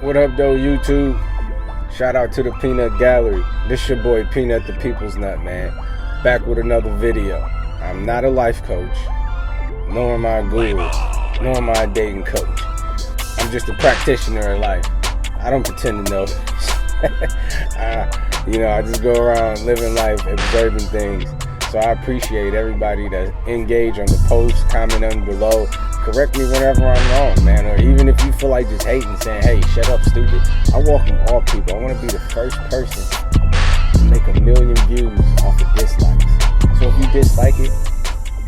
What up, though, YouTube? Shout out to the Peanut Gallery. This your boy Peanut the People's Nut, man. Back with another video. I'm not a life coach, nor am I a guru, nor am I a dating coach. I'm just a practitioner of life. I don't pretend to know. I just go around living life, observing things. So I appreciate everybody that engage on the post, comment on below. Correct me whenever I'm wrong, man. Or even if you feel like just hating, saying, hey, shut up, stupid. I welcome all people. I want to be the first person to make 1 million views off of dislikes. So if you dislike it,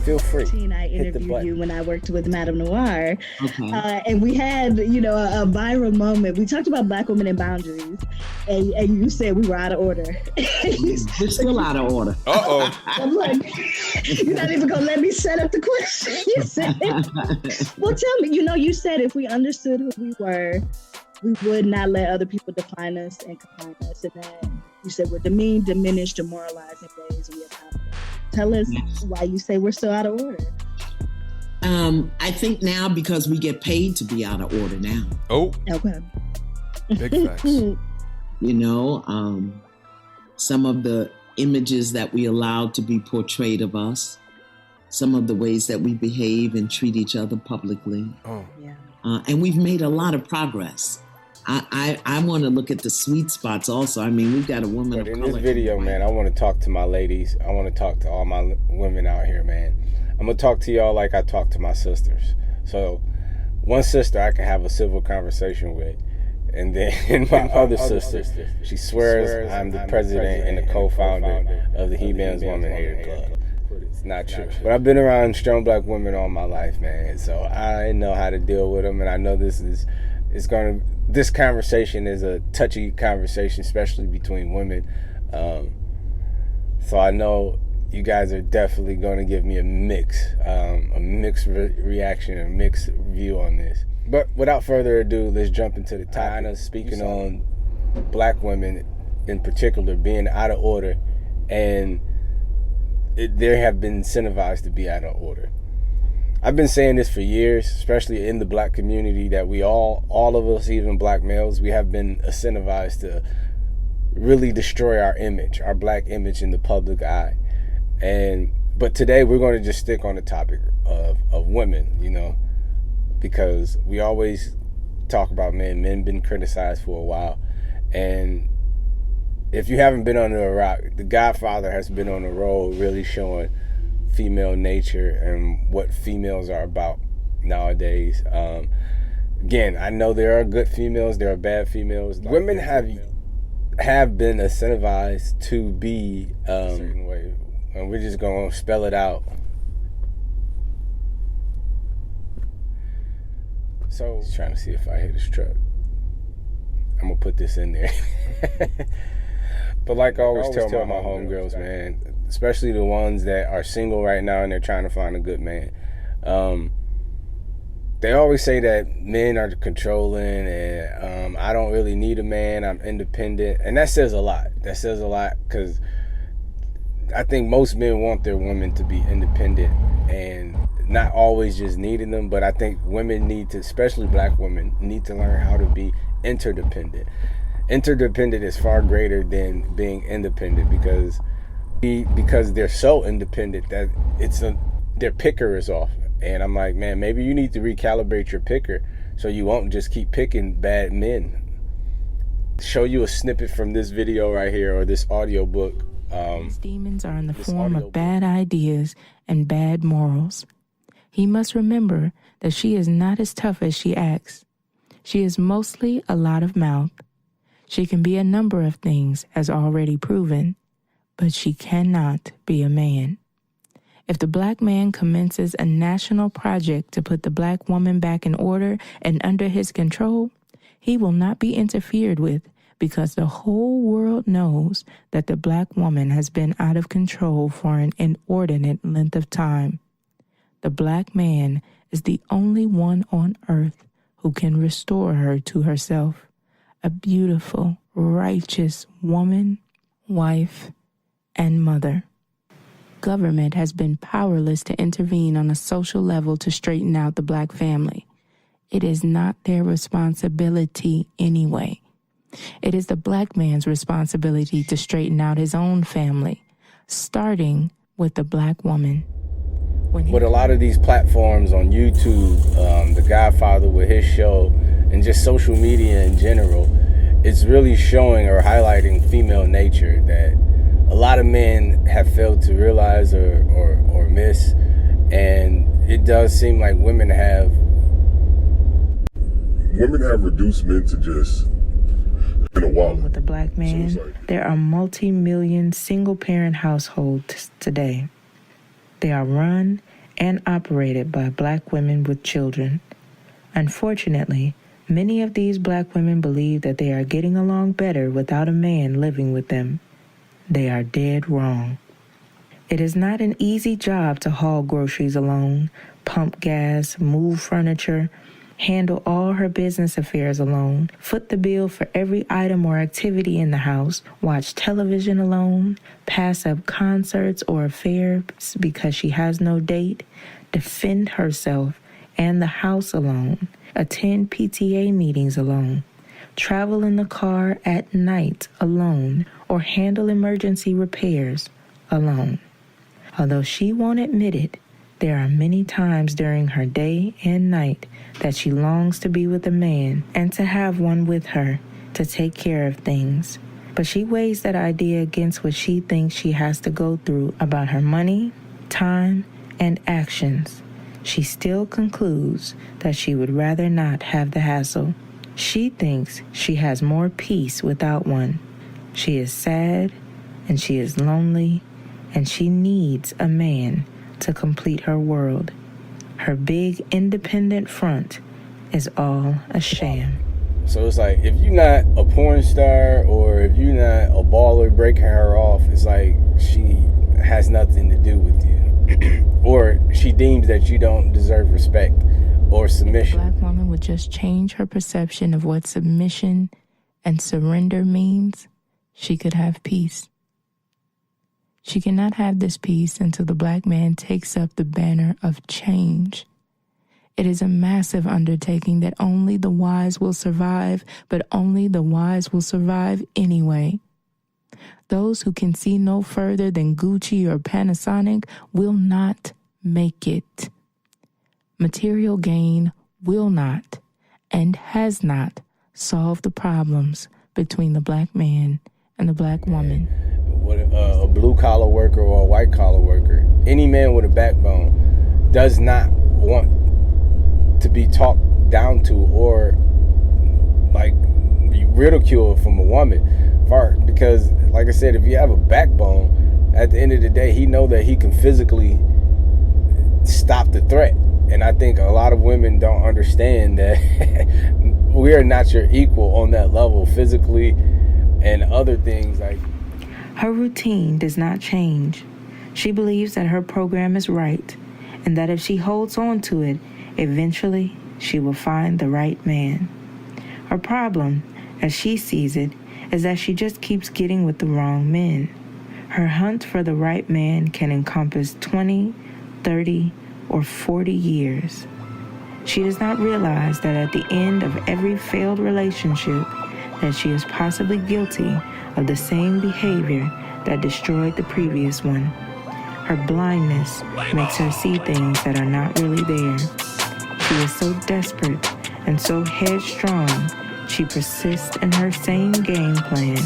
feel free. I interviewed you when I worked with Madame Noir. Okay. And we had, a viral moment. We talked about Black women and boundaries. And you said we were out of order. We're still out of order. Uh-oh. I'm like, you're not even going to let me set up the question. You said, well, tell me, you said if we understood who we were, we would not let other people define us and confine us. And then you said we're demeaned, diminished, demoralized in ways we have. Tell us why you say we're so out of order. I think now because we get paid to be out of order now. Oh. Okay. Big facts. Some of the images that we allowed to be portrayed of us, some of the ways that we behave and treat each other publicly. Oh. Yeah. And we've made a lot of progress. I want to look at the sweet spots also. I mean, we've got a woman But of in color. this video, man, I want to talk to my ladies. I want to talk to all my women out here, man. I'm going to talk to y'all like I talk to my sisters. So one sister I can have a civil conversation with. And then my other sister, she swears I'm the president and the co-founder of the He-Man's Woman Hater Club. It's not true. But I've been around strong Black women all my life, man. So I know how to deal with them. And I know this conversation is a touchy conversation, especially between women. So I know you guys are definitely going to give me a mixed reaction, a mixed view on this. But without further ado, let's jump into the topic. Speaking on Black women in particular being out of order, and they have been incentivized to be out of order. I've been saying this for years, especially in the Black community, that we all of us, even Black males, we have been incentivized to really destroy our image, our Black image in the public eye. But today we're going to just stick on the topic of women, because we always talk about men. Men been criticized for a while. And if you haven't been under a rock, The Godfather has been on the road really showing female nature and what females are about nowadays. Again, I know there are good females, there are bad females. Women have been incentivized to be a certain way, and we're just gonna spell it out. So, just trying to see if I hit his truck. I'm gonna put this in there. But like I always tell my homegirls, man, especially the ones that are single right now and they're trying to find a good man. They always say that men are controlling and I don't really need a man, I'm independent. And that says a lot. That says a lot because I think most men want their women to be independent and not always just needing them. But I think women need to, especially Black women, need to learn how to be interdependent. Interdependent is far greater than being independent because they're so independent that their picker is off. And I'm like, man, maybe you need to recalibrate your picker so you won't just keep picking bad men. Show you a snippet from this video right here, or this audio book. These demons are in the form of bad ideas and bad morals. He must remember that she is not as tough as she acts. She is mostly a lot of mouth. She can be a number of things, as already proven, but she cannot be a man. If the Black man commences a national project to put the Black woman back in order and under his control, he will not be interfered with because the whole world knows that the Black woman has been out of control for an inordinate length of time. The Black man is the only one on earth who can restore her to herself, a beautiful, righteous woman, wife, and mother. Government has been powerless to intervene on a social level to straighten out the Black family. It is not their responsibility anyway. It is the black man's responsibility to straighten out his own family, starting with the black woman. With a lot of these platforms on YouTube, The Godfather with his show, and just social media in general, it's really showing or highlighting female nature that a lot of men have failed to realize or miss. And it does seem like women have reduced men to just in a wallet. With the black man, there are multi-million single-parent households today. They are run and operated by black women with children. Unfortunately, many of these black women believe that they are getting along better without a man living with them. They are dead wrong. It is not an easy job to haul groceries alone, pump gas, move furniture, handle all her business affairs alone, foot the bill for every item or activity in the house, watch television alone, pass up concerts or affairs because she has no date, defend herself and the house alone, attend PTA meetings alone, travel in the car at night alone, or handle emergency repairs alone. Although she won't admit it, there are many times during her day and night that she longs to be with a man and to have one with her to take care of things. But she weighs that idea against what she thinks she has to go through about her money, time, and actions. She still concludes that she would rather not have the hassle. She thinks she has more peace without one. She is sad and she is lonely and she needs a man to complete her world. Her big independent front is all a sham. So it's like, if you're not a porn star or if you're not a baller breaking her off, it's like she has nothing to do with you. Or she deems that you don't deserve respect or submission. If a black woman would just change her perception of what submission and surrender means, she could have peace. She cannot have this peace until the black man takes up the banner of change. It is a massive undertaking that only the wise will survive, but only the wise will survive anyway. Those who can see no further than Gucci or Panasonic will not make it. Material gain will not and has not solved the problems between the black man and the black woman. A blue-collar worker or a white-collar worker, any man with a backbone does not want to be talked down to or like be ridiculed from a woman. Because, like I said, if you have a backbone, at the end of the day, he know that he can physically stop the threat. And I think a lot of women don't understand that we are not your equal on that level, physically and other things like. Her routine does not change. She believes that her program is right and that if she holds on to it, eventually she will find the right man. Her problem, as she sees it, is that she just keeps getting with the wrong men. Her hunt for the right man can encompass 20, 30, or 40 years. She does not realize that at the end of every failed relationship, that she is possibly guilty of the same behavior that destroyed the previous one. Her blindness makes her see things that are not really there. She is so desperate and so headstrong, she persists in her same game plan,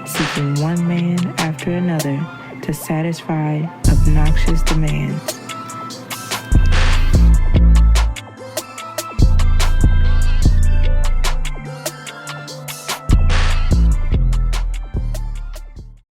seeking one man after another to satisfy obnoxious demands.